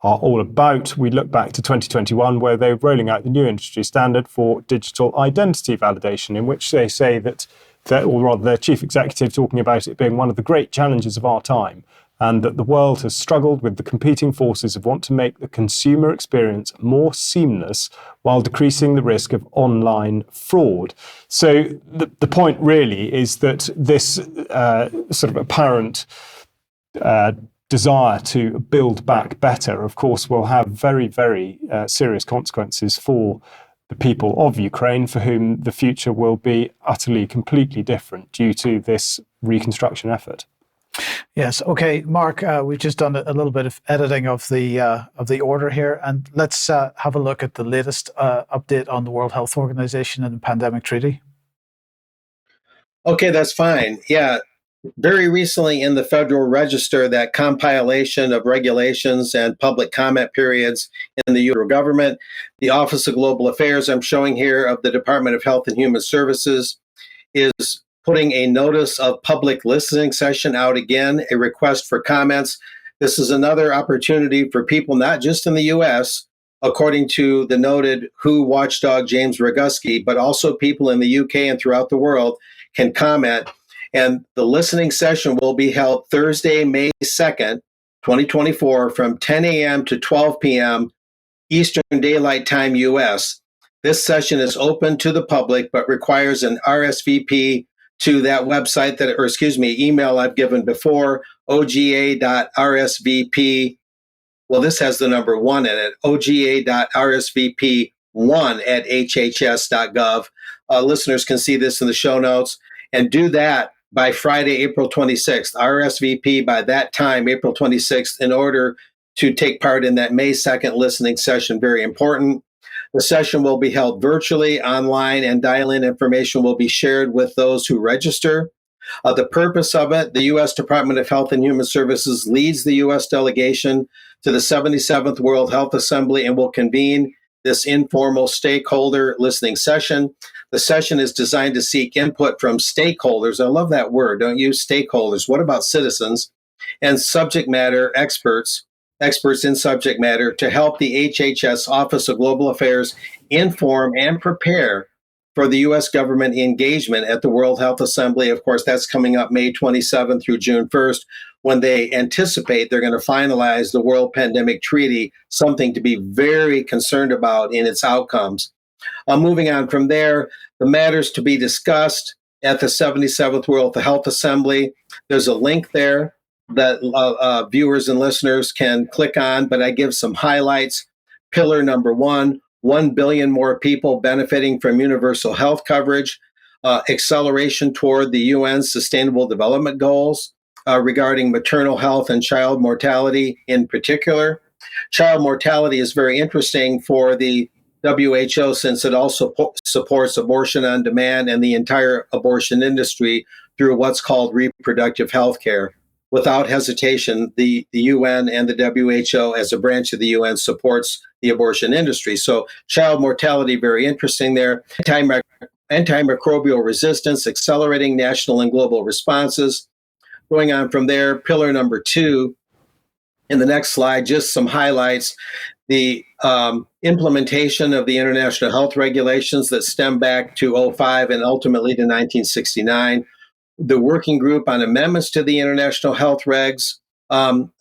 are all about. We look back to 2021, where they're rolling out the new industry standard for digital identity validation, in which they say that, or rather their chief executive talking about it being one of the great challenges of our time, and that the world has struggled with the competing forces of want to make the consumer experience more seamless while decreasing the risk of online fraud. So the point really is that this sort of apparent desire to build back better, of course, will have very, very serious consequences for the people of Ukraine, for whom the future will be utterly, completely different due to this reconstruction effort. Yes. Okay, Mark, we've just done a little bit of editing of the order here, and let's have a look at the latest update on the World Health Organization and the pandemic treaty. Okay, that's fine. Yeah. Very recently in the Federal Register, that compilation of regulations and public comment periods in the federal government, the Office of Global Affairs, I'm showing here, of the Department of Health and Human Services, is putting a notice of public listening session out again, a request for comments. This is another opportunity for people, not just in the U.S., according to the noted WHO watchdog James Roguski, but also people in the U.K. and throughout the world can comment. And the listening session will be held Thursday, May 2nd, 2024, from 10 a.m. to 12 p.m. Eastern Daylight Time, U.S. This session is open to the public, but requires an RSVP to that website email I've given before, oga.rsvp. Well, this has the number 1 in it, oga.rsvp1@hhs.gov. Listeners can see this in the show notes, and do that by Friday, April 26th, RSVP by that time, April 26th, in order to take part in that May 2nd listening session. Very important. The session will be held virtually, online, and dial-in information will be shared with those who register. The purpose of it, the U.S. Department of Health and Human Services leads the U.S. delegation to the 77th World Health Assembly and will convene this informal stakeholder listening session. The session is designed to seek input from stakeholders. I love that word, don't you? Stakeholders. What about citizens? And subject matter experts in subject matter, to help the HHS Office of Global Affairs inform and prepare for the U.S. government engagement at the World Health Assembly. Of course, that's coming up May 27th through June 1st, when they anticipate they're going to finalize the World Pandemic Treaty, something to be very concerned about in its outcomes. Moving on from there, the matters to be discussed at the 77th World Health Assembly. There's a link there that viewers and listeners can click on, but I give some highlights. Pillar number 1, 1 billion more people benefiting from universal health coverage, acceleration toward the UN's Sustainable Development Goals regarding maternal health and child mortality in particular. Child mortality is very interesting for the WHO, since it also supports abortion on demand and the entire abortion industry through what's called reproductive health care. Without hesitation, the UN and the WHO, as a branch of the UN, supports the abortion industry. So child mortality, very interesting there. Antimicrobial resistance, accelerating national and global responses. Going on from there, pillar number 2, in the next slide, just some highlights. The implementation of the international health regulations that stem back to 2005 and ultimately to 1969. The working group on amendments to the international health regs,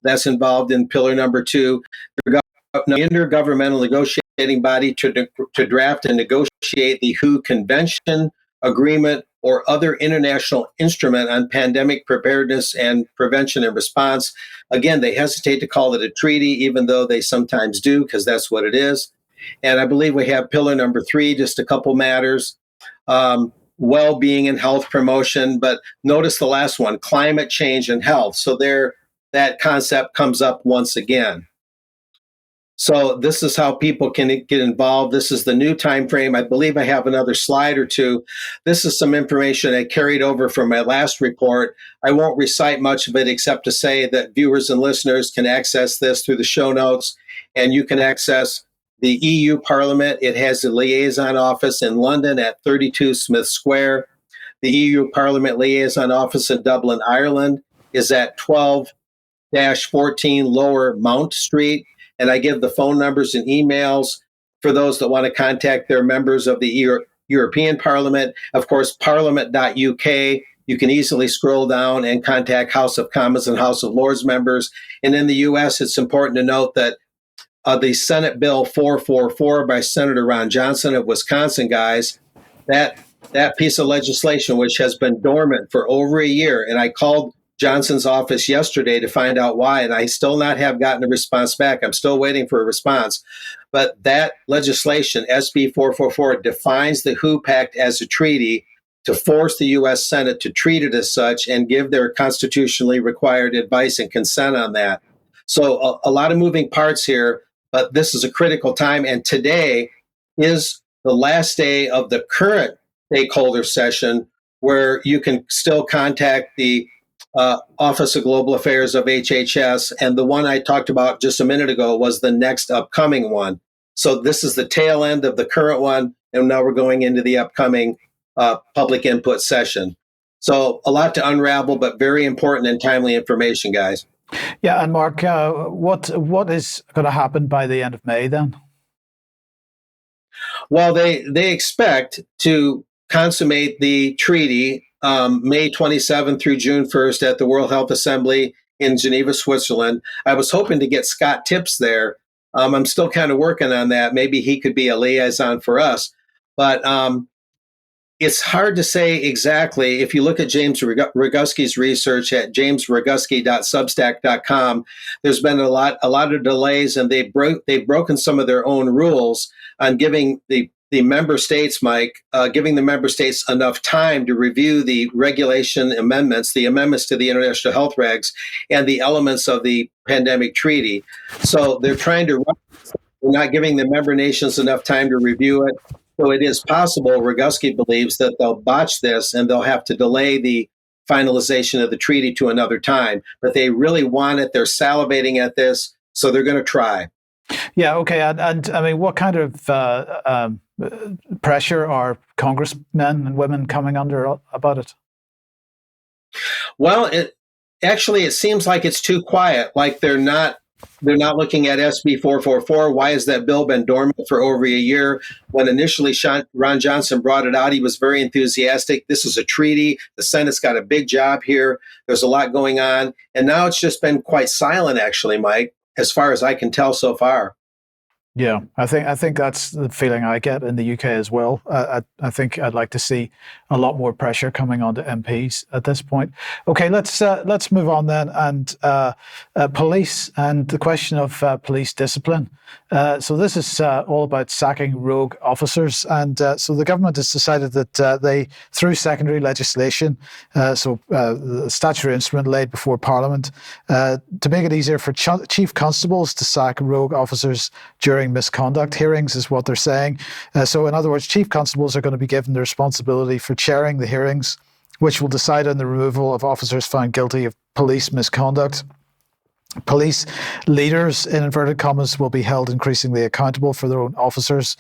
that's involved in pillar number 2. The intergovernmental negotiating body to draft and negotiate the WHO Convention, Agreement, or other international instrument on pandemic preparedness and prevention and response. Again, they hesitate to call it a treaty, even though they sometimes do, because that's what it is. And I believe we have pillar number 3, just a couple matters. Well-being and health promotion, but notice the last one, climate change and health. So there, that concept comes up once again. So this is how people can get involved. This is the new time frame. I believe I have another slide or two. This is some information I carried over from my last report. I won't recite much of it except to say that viewers and listeners can access this through the show notes, and you can access the EU Parliament. It has a liaison office in London at 32 Smith Square. The EU Parliament liaison office in Dublin, Ireland is at 12-14 Lower Mount Street. and I give the phone numbers and emails for those that want to contact their members of the European Parliament. Of course, parliament.uk. You can easily scroll down and contact House of Commons and House of Lords members. And in the U.S., it's important to note that the Senate Bill 444 by Senator Ron Johnson of Wisconsin, guys, that piece of legislation, which has been dormant for over a year, and I called Johnson's office yesterday to find out why, and I still not have gotten a response back. I'm still waiting for a response. But that legislation, SB 444, defines the WHO Pact as a treaty to force the U.S. Senate to treat it as such and give their constitutionally required advice and consent on that. So a lot of moving parts here, but this is a critical time. And today is the last day of the current stakeholder session where you can still contact the Office of Global Affairs of HHS. And the one I talked about just a minute ago was the next upcoming one. So this is the tail end of the current one. And now we're going into the upcoming public input session. So a lot to unravel, but very important and timely information, guys. Yeah, and Mark, what is going to happen by the end of May then? Well, they expect to consummate the treaty May 27th through June 1st at the World Health Assembly in Geneva, Switzerland. I was hoping to get Scott Tips there. I'm still kind of working on that. Maybe he could be a liaison for us. But it's hard to say exactly. If you look at James Roguski's research at jamesroguski.substack.com, there's been a lot of delays, and they've broken some of their own rules on giving the member states, Mike, giving the member states enough time to review the regulation amendments, the amendments to the international health regs, and the elements of the pandemic treaty. So they're trying to, they're not giving the member nations enough time to review it. So it is possible, Roguski believes, that they'll botch this and they'll have to delay the finalization of the treaty to another time. But they really want it. They're salivating at this, so they're going to try. Yeah, okay. And I mean, what kind of pressure are congressmen and women coming under about it? Well, it seems like it's too quiet. Like they're not looking at SB 444. Why has that bill been dormant for over a year? When initially Ron Johnson brought it out, he was very enthusiastic. This is a treaty. The Senate's got a big job here. There's a lot going on. And now it's just been quite silent, actually, Mike, as far as I can tell so far. Yeah, I think that's the feeling I get in the UK as well. I think I'd like to see a lot more pressure coming onto MPs at this point. Okay, let's move on then, and police and the question of police discipline. So this is all about sacking rogue officers, and so the government has decided that they, through secondary legislation, the statutory instrument laid before Parliament, to make it easier for chief constables to sack rogue officers during misconduct hearings, is what they're saying. So in other words, chief constables are going to be given the responsibility for chairing the hearings, which will decide on the removal of officers found guilty of police misconduct. Police leaders, in inverted commas, will be held increasingly accountable for their own officers.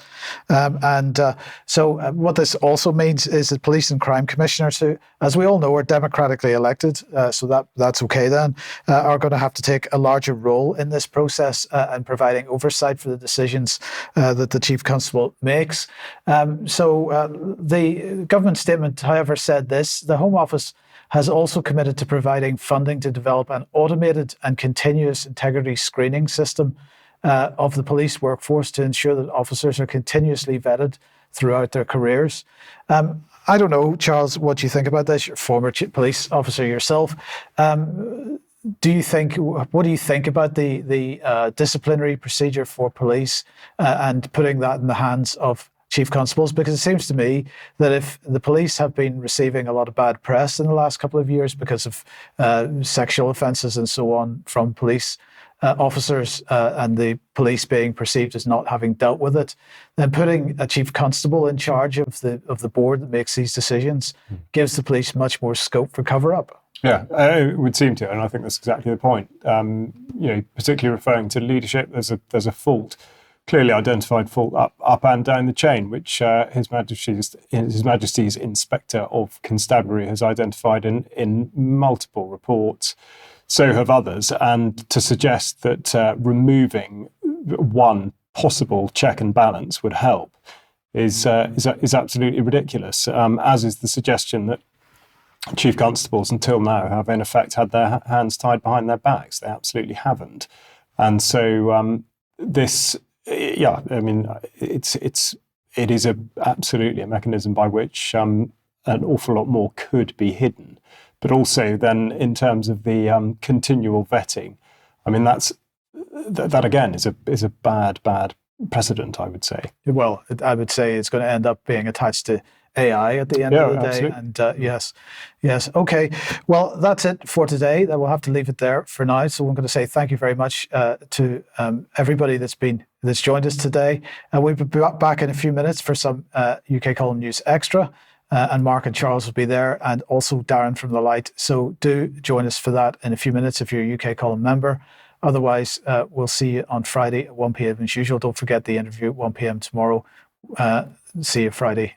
So what this also means is that police and crime commissioners, who, as we all know, are democratically elected, so that's okay then, are going to have to take a larger role in this process and providing oversight for the decisions that the chief constable makes. The government statement, however, said this: the Home Office has also committed to providing funding to develop an automated and continuous integrity screening system of the police workforce to ensure that officers are continuously vetted throughout their careers. I don't know, Charles, what you think about this. You're a former police officer yourself. What do you think about the disciplinary procedure for police and putting that in the hands of chief constables? Because it seems to me that if the police have been receiving a lot of bad press in the last couple of years because of sexual offences and so on from police officers and the police being perceived as not having dealt with it, then putting a chief constable in charge of the board that makes these decisions gives the police much more scope for cover-up. Yeah, it would seem to, and I think that's exactly the point. Particularly referring to leadership, there's a fault. Clearly identified fault up and down the chain, which His Majesty's Inspector of Constabulary has identified in multiple reports. So have others. And to suggest that removing one possible check and balance would help is absolutely ridiculous, as is the suggestion that chief constables until now have in effect had their hands tied behind their backs. They absolutely haven't. And so it is absolutely a mechanism by which an awful lot more could be hidden. But also then in terms of the continual vetting, I mean, that again is a bad precedent, I would say. Well, I would say it's going to end up being attached to AI at the end of the day. Absolutely. And yes. Okay. Well, that's it for today. We'll have to leave it there for now. So I'm going to say thank you very much to everybody that's joined us today. We'll be back in a few minutes for some UK Column News Extra. And Mark and Charles will be there, and also Darren from The Light. So do join us for that in a few minutes if you're a UK Column member. Otherwise, we'll see you on Friday at 1 p.m. as usual. Don't forget the interview at 1 p.m. tomorrow. See you Friday.